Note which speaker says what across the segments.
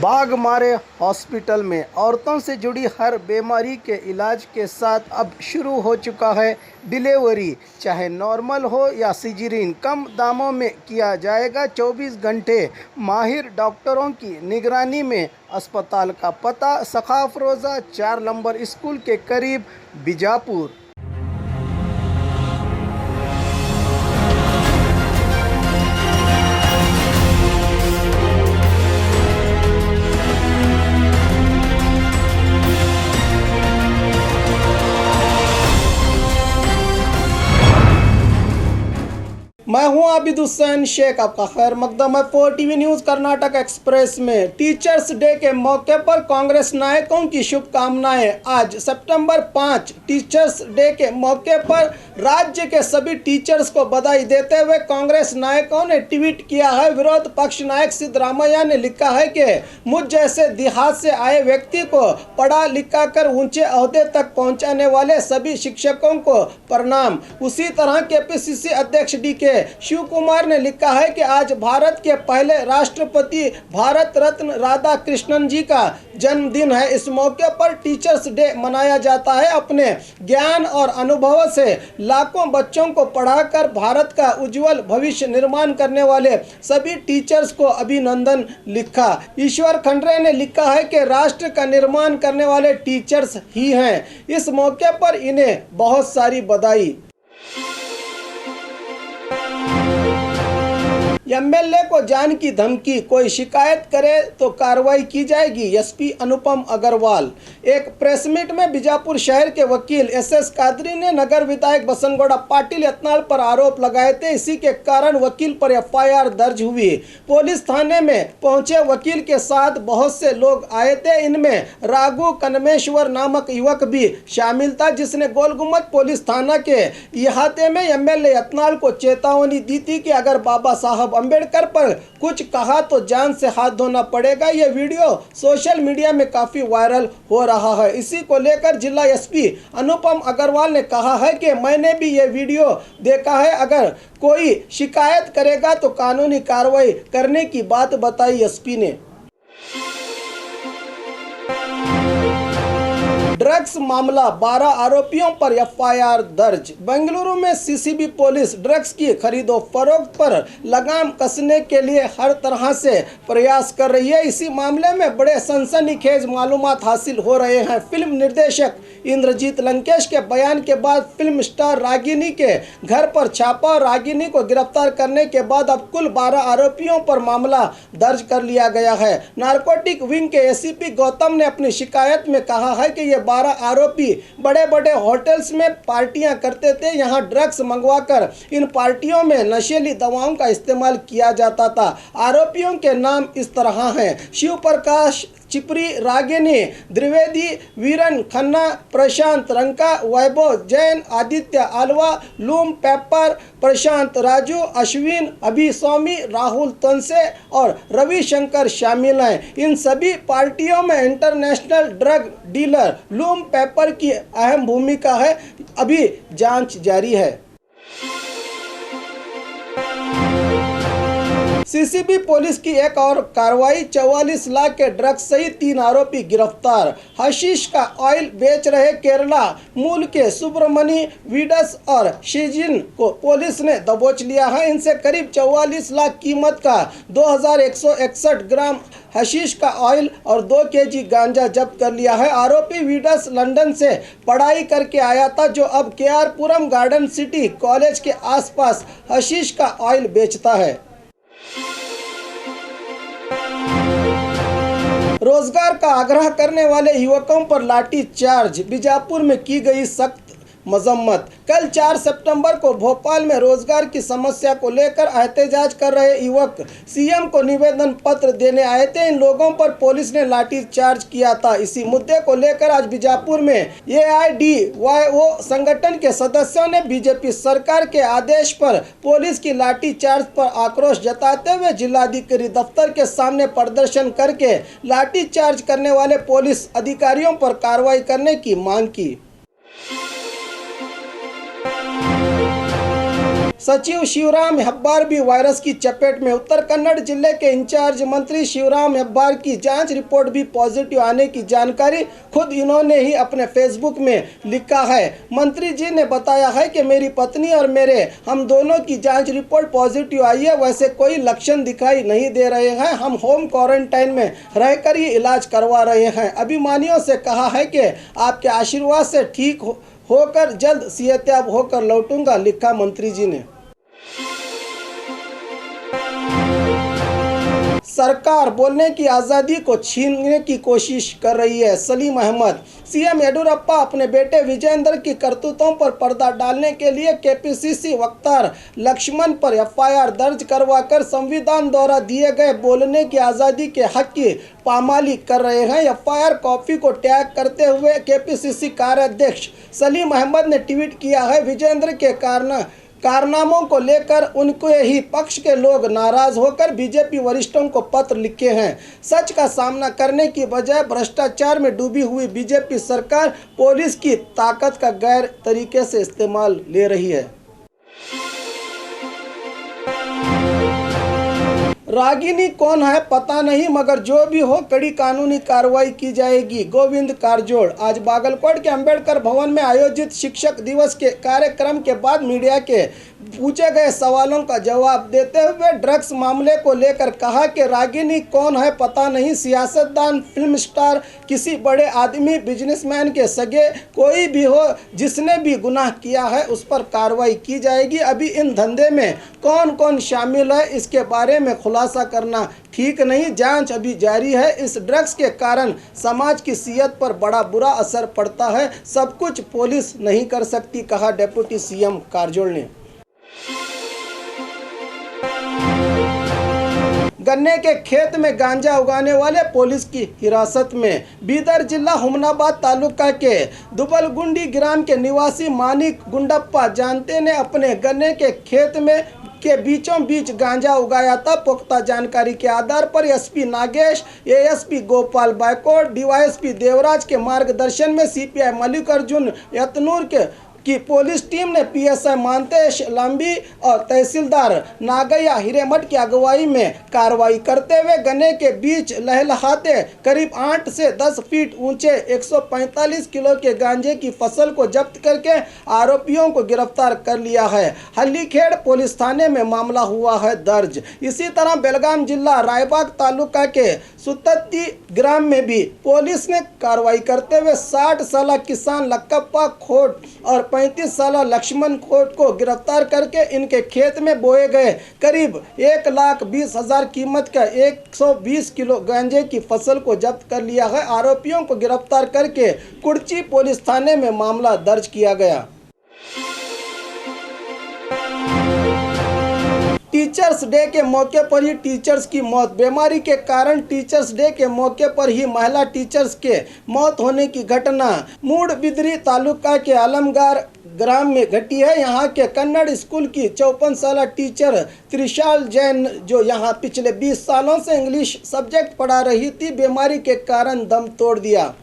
Speaker 1: Baghmare hospital में औरतों से जुड़ी हर बीमारी के इलाज के साथ अब शुरू हो चुका है डिलीवरी। चाहे नॉर्मल हो या सिजेरियन, कम दामों में किया जाएगा। 24 घंटे माहिर डॉक्टरों की निगरानी में। अस्पताल का पता सखाफ रोज़ा 4 नंबर स्कूल के करीब, बीजापुर। मैं हूं आबिद हुसैन शेख, आपका खैर मकदम है 4TV न्यूज़ कर्नाटक एक्सप्रेस में। टीचर्स डे के मौके पर कांग्रेस नायकों की शुभकामनाएं। आज सितंबर 5 टीचर्स डे के मौके पर राज्य के सभी टीचर्स को बधाई देते हुए कांग्रेस नायकों ने ट्वीट किया है। विरोध पक्ष नायक सिद्धरामैया ने लिखा है कि मुझ जैसे देहात से आए व्यक्ति को पढ़ा लिखा कर ऊंचे ओहदे तक पहुंचाने वाले सभी शिक्षकों को प्रणाम। उसी तरह केपीसीसी अध्यक्ष DK शिव कुमार ने लिखा है कि आज भारत के पहले राष्ट्रपति भारत रत्न राधा कृष्णन जी का जन्मदिन है। इस मौके पर टीचर्स डे मनाया जाता है। अपने ज्ञान और अनुभव से लाखों बच्चों को पढ़ाकर भारत का उज्जवल भविष्य निर्माण करने वाले सभी टीचर्स को अभिनंदन लिखा। ईश्वर खंडरे ने लिखा है कि राष्ट्र का निर्माण करने वाले टीचर्स ही हैं। इस मौके पर इन्हें बहुत सारी बधाई। MLA को जान की धमकी, कोई शिकायत करे तो कार्रवाई की जाएगी, SP अनुपम अग्रवाल। एक प्रेस मीट में बीजापुर शहर के वकील SS कादरी ने नगर विधायक बसनगौड़ा पाटिल यत्नाल पर आरोप लगाए थे। इसी के कारण वकील पर FIR दर्ज हुई। पुलिस थाने में पहुंचे वकील के साथ बहुत से लोग आए थे। इनमें राघु कनमेश्वर नामक युवक भी शामिल था, जिसने गोलगुम्बद पुलिस थाना के इहाते में MLA यत्नाल को चेतावनी दी थी कि अगर बाबा साहब अंबेडकर पर कुछ कहा तो जान से हाथ धोना पड़ेगा। यह वीडियो सोशल मीडिया में काफी वायरल हो रहा है। इसी को लेकर जिला SP अनुपम अग्रवाल ने कहा है कि मैंने भी यह वीडियो देखा है, अगर कोई शिकायत करेगा तो कानूनी कार्रवाई करने की बात बताई SP ने। ड्रग्स मामला, 12 आरोपियों पर FIR दर्ज। बेंगलुरु में CCB पुलिस ड्रग्स की खरीदो फरोख्त पर लगाम कसने के लिए हर तरह से प्रयास कर रही है। इसी मामले में बड़े सनसनीखेज मालूमात हासिल हो रहे हैं। फिल्म निर्देशक इंद्रजीत लंकेश के बयान के बाद फिल्म स्टार रागिनी के घर पर छापा। रागिनी को गिरफ्तार करने के बाद अब कुल 12 आरोपियों पर मामला दर्ज कर लिया गया है। नारकोटिक विंग के ACP गौतम ने अपनी शिकायत में कहा है कि ये 12 आरोपी बड़े बड़े होटल्स में पार्टियां करते थे। यहां ड्रग्स मंगवाकर इन पार्टियों में नशीली दवाओं का इस्तेमाल किया जाता था। आरोपियों के नाम इस तरह हैं: शिव प्रकाश चिपरी, रागिनी द्विवेदी, वीरन खन्ना, प्रशांत रंका, वैभव जैन, आदित्य आलवा, लूम पेपर, प्रशांत राजू, अश्विन अभिस्वामी, राहुल तंसे और रविशंकर शामिल हैं। इन सभी पार्टियों में international drug dealer loom paper की अहम भूमिका है। अभी जांच जारी है। CCB पुलिस की एक और कार्रवाई, 44 लाख के ड्रग्स सहित 3 आरोपी गिरफ्तार। हशीश का ऑयल बेच रहे केरला मूल के सुब्रमणी वीडस और शिजिन को पुलिस ने दबोच लिया है। इनसे करीब 44 लाख कीमत का 2161 ग्राम हशीश का ऑयल और 2 kg गांजा जब्त कर लिया है। आरोपी वीडस लंदन से पढ़ाई करके आया था, जो अब KR पुरम गार्डन सिटी कॉलेज के आसपास हशीश का ऑयल बेचता है। रोजगार का आग्रह करने वाले युवकों पर लाठी चार्ज, बीजापुर में की गई सख्त मजम्मत। कल 4 सितंबर को भोपाल में रोजगार की समस्या को लेकर एहतजाज कर रहे युवक CM को निवेदन पत्र देने आए थे। इन लोगों पर पुलिस ने लाठी चार्ज किया था। इसी मुद्दे को लेकर आज बीजापुर में AIDYO संगठन के सदस्यों ने BJP सरकार के आदेश पर पुलिस की लाठी चार्ज पर आक्रोश जताते हुए जिलाधिकारी दफ्तर के सामने प्रदर्शन करके लाठी चार्ज करने वाले पुलिस अधिकारियों पर कार्रवाई करने की मांग की। सचिव शिवराम हेब्बार भी वायरस की चपेट में। उत्तर कन्नड़ जिले के इंचार्ज मंत्री शिवराम हेब्बार की जांच रिपोर्ट भी पॉजिटिव आने की जानकारी खुद इन्होंने ही अपने फेसबुक में लिखा है। मंत्री जी ने बताया है कि मेरी पत्नी और हम दोनों की जांच रिपोर्ट पॉजिटिव आई है। वैसे कोई लक्षण दिखाई नहीं दे रहे हैं। हम होम क्वारंटाइन में रहकर ही इलाज करवा रहे हैं। अभिमानियों से कहा है कि आपके आशीर्वाद से ठीक होकर जल्द सेहतयाब होकर लौटूंगा, लिखा मंत्री जी ने। सरकार बोलने की आज़ादी को छीनने की कोशिश कर रही है। सलीम अहमद। सीएम येडियुरप्पा अपने बेटे विजयेंद्र की करतूतों पर पर्दा डालने के लिए केपीसीसी वक्तार लक्ष्मण पर एफआईआर दर्ज करवाकर संविधान द्वारा दिए गए बोलने की आज़ादी के हक की पामाली कर रहे हैं। एफआईआर कॉपी को टैग करते हुए केपीसीसी कार्याध्यक्ष सलीम अहमद ने ट्वीट किया है, विजयेंद्र के कारनामों को लेकर उनके ही पक्ष के लोग नाराज होकर बीजेपी वरिष्ठों को पत्र लिखे हैं। सच का सामना करने की बजाय भ्रष्टाचार में डूबी हुई बीजेपी सरकार पुलिस की ताकत का गैर तरीके से इस्तेमाल ले रही है। रागिनी कौन है पता नहीं, मगर जो भी हो कड़ी कानूनी कार्रवाई की जाएगी। गोविंद कारजोड़। आज बागलकोट के अंबेडकर भवन में आयोजित शिक्षक दिवस के कार्यक्रम के बाद मीडिया के पूछे गए सवालों का जवाब देते हुए ड्रग्स मामले को लेकर कहा कि रागिनी कौन है पता नहीं, सियासतदान, फिल्म स्टार, किसी बड़े आदमी, बिजनेसमैन के सगे, कोई भी हो जिसने भी गुनाह किया है उस पर कार्रवाई की जाएगी। अभी इन धंधे में कौन कौन शामिल है इसके बारे में खुलासा करना ठीक नहीं। जांच अभी जारी है। इस ड्रग्स के कारण समाज की सेहत पर बड़ा बुरा असर पड़ता है। सब कुछ पुलिस नहीं कर सकती, कहा डिप्टी सीएम कारजोड़ ने। गन्ने के खेत में गांजा उगाने वाले पुलिस की हिरासत में। बीदर जिला हुमनाबाद तालुका के दुबलगुंडी ग्राम के निवासी मानिक गुंडप्पा जानते ने अपने गन्ने के खेत में के बीचों बीच गांजा उगाया था। पुख्ता जानकारी के आधार पर SP Nagesh, ASP Gopal Baykot, DYSP Devraj के मार्गदर्शन में सीपीआई मल्लिकार्जुन यतनूर की पुलिस टीम ने पीएसआई मानतेश लांबी और तहसीलदार नागैया हिरेमठ की अगुवाई में कार्रवाई करते हुए गन्ने के बीच लहलहाते करीब 8 से 10 फीट ऊंचे 145 किलो के गांजे की फसल को जब्त करके आरोपियों को गिरफ्तार कर लिया है। हल्लीखेड़ पुलिस थाने में मामला हुआ है दर्ज। इसी तरह बेलगाम जिला रायबाग तालुका के सुतत्ती ग्राम में भी पुलिस ने कार्रवाई करते हुए 60 साल किसान लक्कप्पा खोट और 35 साल लक्ष्मण खोट को गिरफ्तार करके इनके खेत में बोए गए करीब 1,20,000 कीमत का 120 किलो गांजे की फसल को जब्त कर लिया है। आरोपियों को गिरफ्तार करके कुर्ची पुलिस थाने में मामला दर्ज किया गया। टीचर्स डे के मौके पर ही टीचर्स की मौत। बीमारी के कारण टीचर्स डे के मौके पर ही महिला टीचर्स के मौत होने की घटना मूडबिद्री तालुका के आलमगार ग्राम में घटी है। यहाँ के कन्नड़ स्कूल की 54 साल टीचर त्रिशाल जैन जो यहाँ पिछले 20 सालों से इंग्लिश सब्जेक्ट पढ़ा रही थी, बीमारी के कारण दम तोड़ दिया।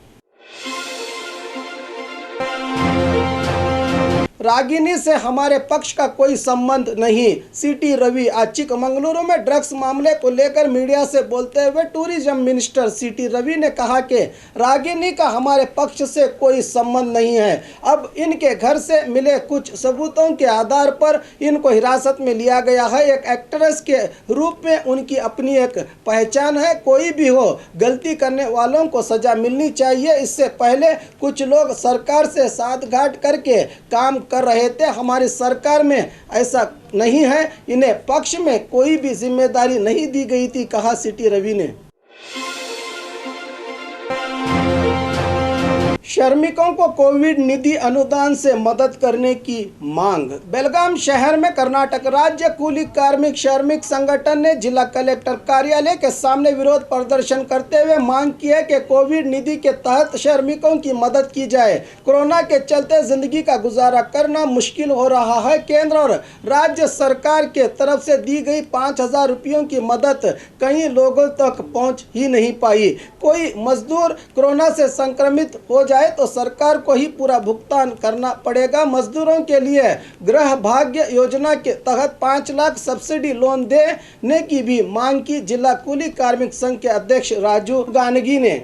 Speaker 1: रागिनी से हमारे पक्ष का कोई संबंध नहीं। सीटी रवि। आज चिकमंगलुरु में ड्रग्स मामले को लेकर मीडिया से बोलते हुए टूरिज्म मिनिस्टर सीटी रवि ने कहा कि रागिनी का हमारे पक्ष से कोई संबंध नहीं है। अब इनके घर से मिले कुछ सबूतों के आधार पर इनको हिरासत में लिया गया है। एक एक्ट्रेस के रूप में उनकी अपनी एक पहचान है। कोई भी हो, गलती करने वालों को सजा मिलनी चाहिए। इससे पहले कुछ लोग सरकार से साठगांठ करके काम कर रहे थे। हमारी सरकार में ऐसा नहीं है। इन्हें पक्ष में कोई भी जिम्मेदारी नहीं दी गई थी, कहा सीटी रवि ने। श्रमिकों को कोविड निधि अनुदान से मदद करने की मांग। बेलगाम शहर में कर्नाटक राज्य कूली कार्मिक श्रमिक संगठन ने जिला कलेक्टर कार्यालय के सामने विरोध प्रदर्शन करते हुए मांग की है कि कोविड निधि के तहत श्रमिकों की मदद की जाए। कोरोना के चलते जिंदगी का गुजारा करना मुश्किल हो रहा है। केंद्र और राज्य सरकार के तरफ से दी गई 5,000 रुपयों की मदद कई लोगों तक पहुंच ही नहीं पाई। कोई मजदूर कोरोना से संक्रमित हो जाए जाए तो सरकार को ही पूरा भुगतान करना पड़ेगा। मजदूरों के लिए गृह भाग्य योजना के तहत 5 लाख सब्सिडी लोन देने की भी मांग की जिला कुली कार्मिक संघ के अध्यक्ष राजू गानगी ने।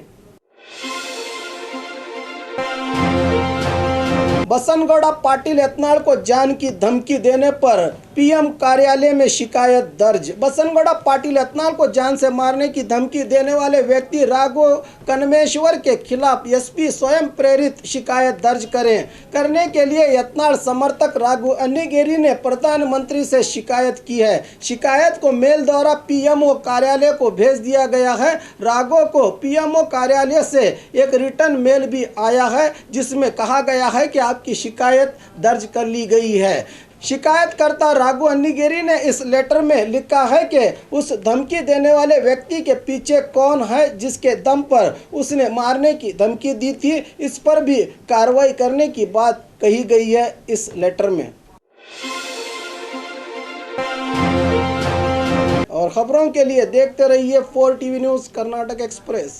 Speaker 1: बसनगौड़ा पाटिल यत्नाल को जान की धमकी देने पर पीएम कार्यालय में शिकायत दर्ज। बसनगौड़ा पाटिल यत्नाल को जान से मारने की धमकी देने वाले व्यक्ति राघव कनमेश्वर के खिलाफ एसपी स्वयं प्रेरित शिकायत दर्ज करने के लिए यत्नाल समर्थक राघव अन्नीगिरी ने प्रधानमंत्री से शिकायत की है। शिकायत को मेल द्वारा पीएमओ कार्यालय को भेज दिया गया है। राघव को पीएमओ कार्यालय से एक रिटर्न मेल भी आया है जिसमें कहा गया है कि आपकी शिकायत दर्ज कर ली गई है। शिकायतकर्ता राघव अन्नीगिरी ने इस लेटर में लिखा है कि उस धमकी देने वाले व्यक्ति के पीछे कौन है जिसके दम पर उसने मारने की धमकी दी थी, इस पर भी कार्रवाई करने की बात कही गई है इस लेटर में। और खबरों के लिए देखते रहिए 4 टीवी न्यूज़ कर्नाटक एक्सप्रेस।